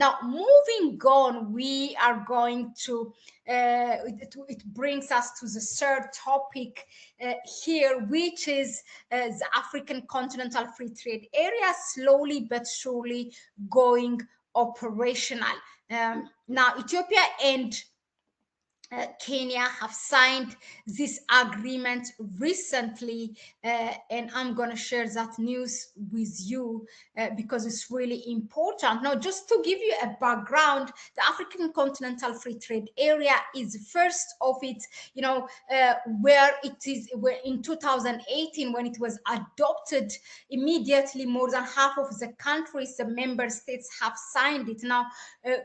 Now, moving on, we are going to, it brings us to the third topic here, which is the African Continental Free Trade Area slowly but surely going operational. Now, Ethiopia and Kenya have signed this agreement recently, and I'm going to share that news with you because it's really important. Now, just to give you a background, the African Continental Free Trade Area is first of its, where it is where in 2018, when it was adopted, immediately more than half of the countries, the member states, have signed it. Now,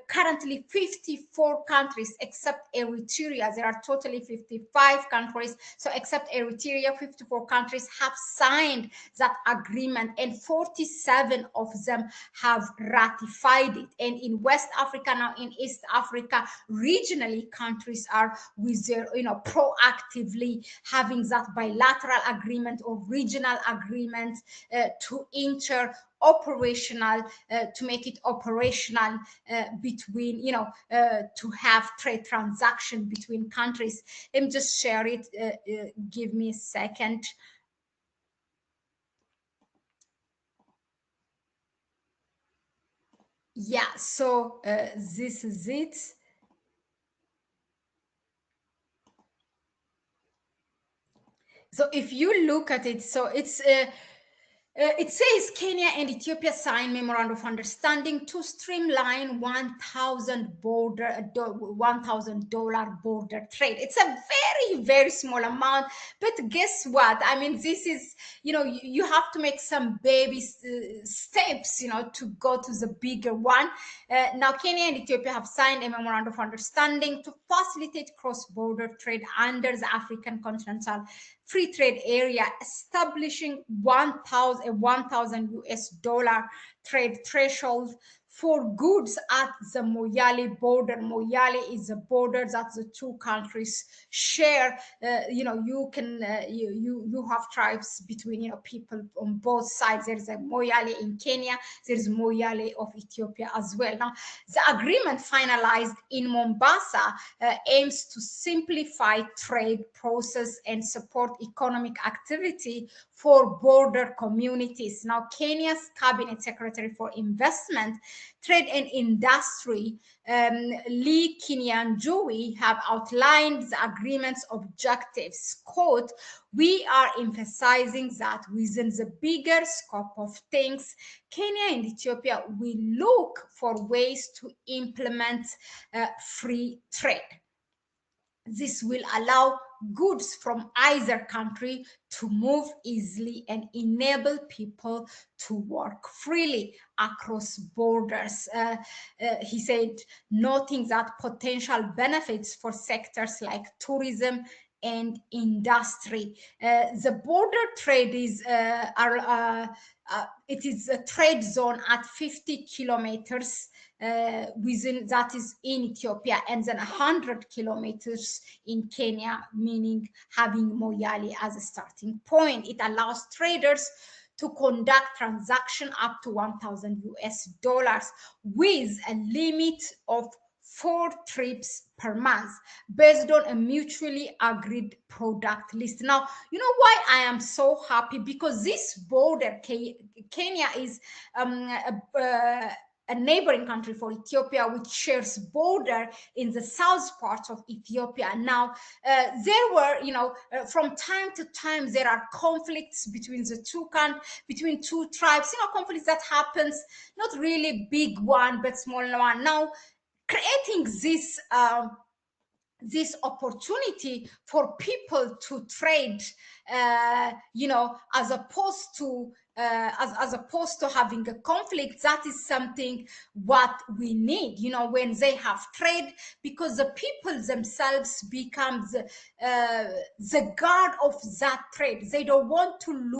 currently 54 countries except Eritrea. There are totally 55 countries. So except Eritrea, 54 countries have signed that agreement, and 47 of them have ratified it. And in West Africa, now in East Africa, regionally, countries are with their, proactively having that bilateral agreement or regional agreement to enter operational, to make it operational between, to have trade transaction between countries. Let me just share it. Give me a second. Yeah, so this is it. So if you look at it, so it's it says Kenya and Ethiopia signed memorandum of understanding to streamline $1,000 border trade. It's a very, very small amount, but guess what? I mean, this is, you have to make some baby steps, to go to the bigger one. Now, Kenya and Ethiopia have signed a memorandum of understanding to facilitate cross-border trade under the African Continental Free Trade Area, establishing $1,000 US trade threshold for goods at the Moyale border. Moyale is a border that the two countries share. You can you have tribes between people on both sides. There is a Moyale in Kenya. There is Moyale of Ethiopia as well. Now, the agreement finalized in Mombasa aims to simplify trade process and support economic activity for border communities. Now, Kenya's Cabinet Secretary for Investment, Trade and Industry, Lee Kinyanjui, have outlined the agreement's objectives. Quote, "We are emphasizing that within the bigger scope of things, Kenya and Ethiopia will look for ways to implement free trade. This will allow goods from either country to move easily and enable people to work freely across borders," he said, noting that potential benefits for sectors like tourism and industry. The border trade is it is a trade zone at 50 kilometers within, that is in Ethiopia, and then 100 kilometers in Kenya, meaning having Moyale as a starting point. It allows traders to conduct transaction up to $1,000 US with a limit of 4 trips per month based on a mutually agreed product list. Now, you know why I am so happy? Because this border, Kenya is a neighboring country for Ethiopia, which shares border in the south part of Ethiopia. Now, there were, from time to time, there are conflicts between the between two tribes, conflicts that happens, not really big one, but small one. Now, creating this opportunity for people to trade, as opposed to having a conflict, that is something what we need, when they have trade, because the people themselves become the guard of that trade. They don't want to lose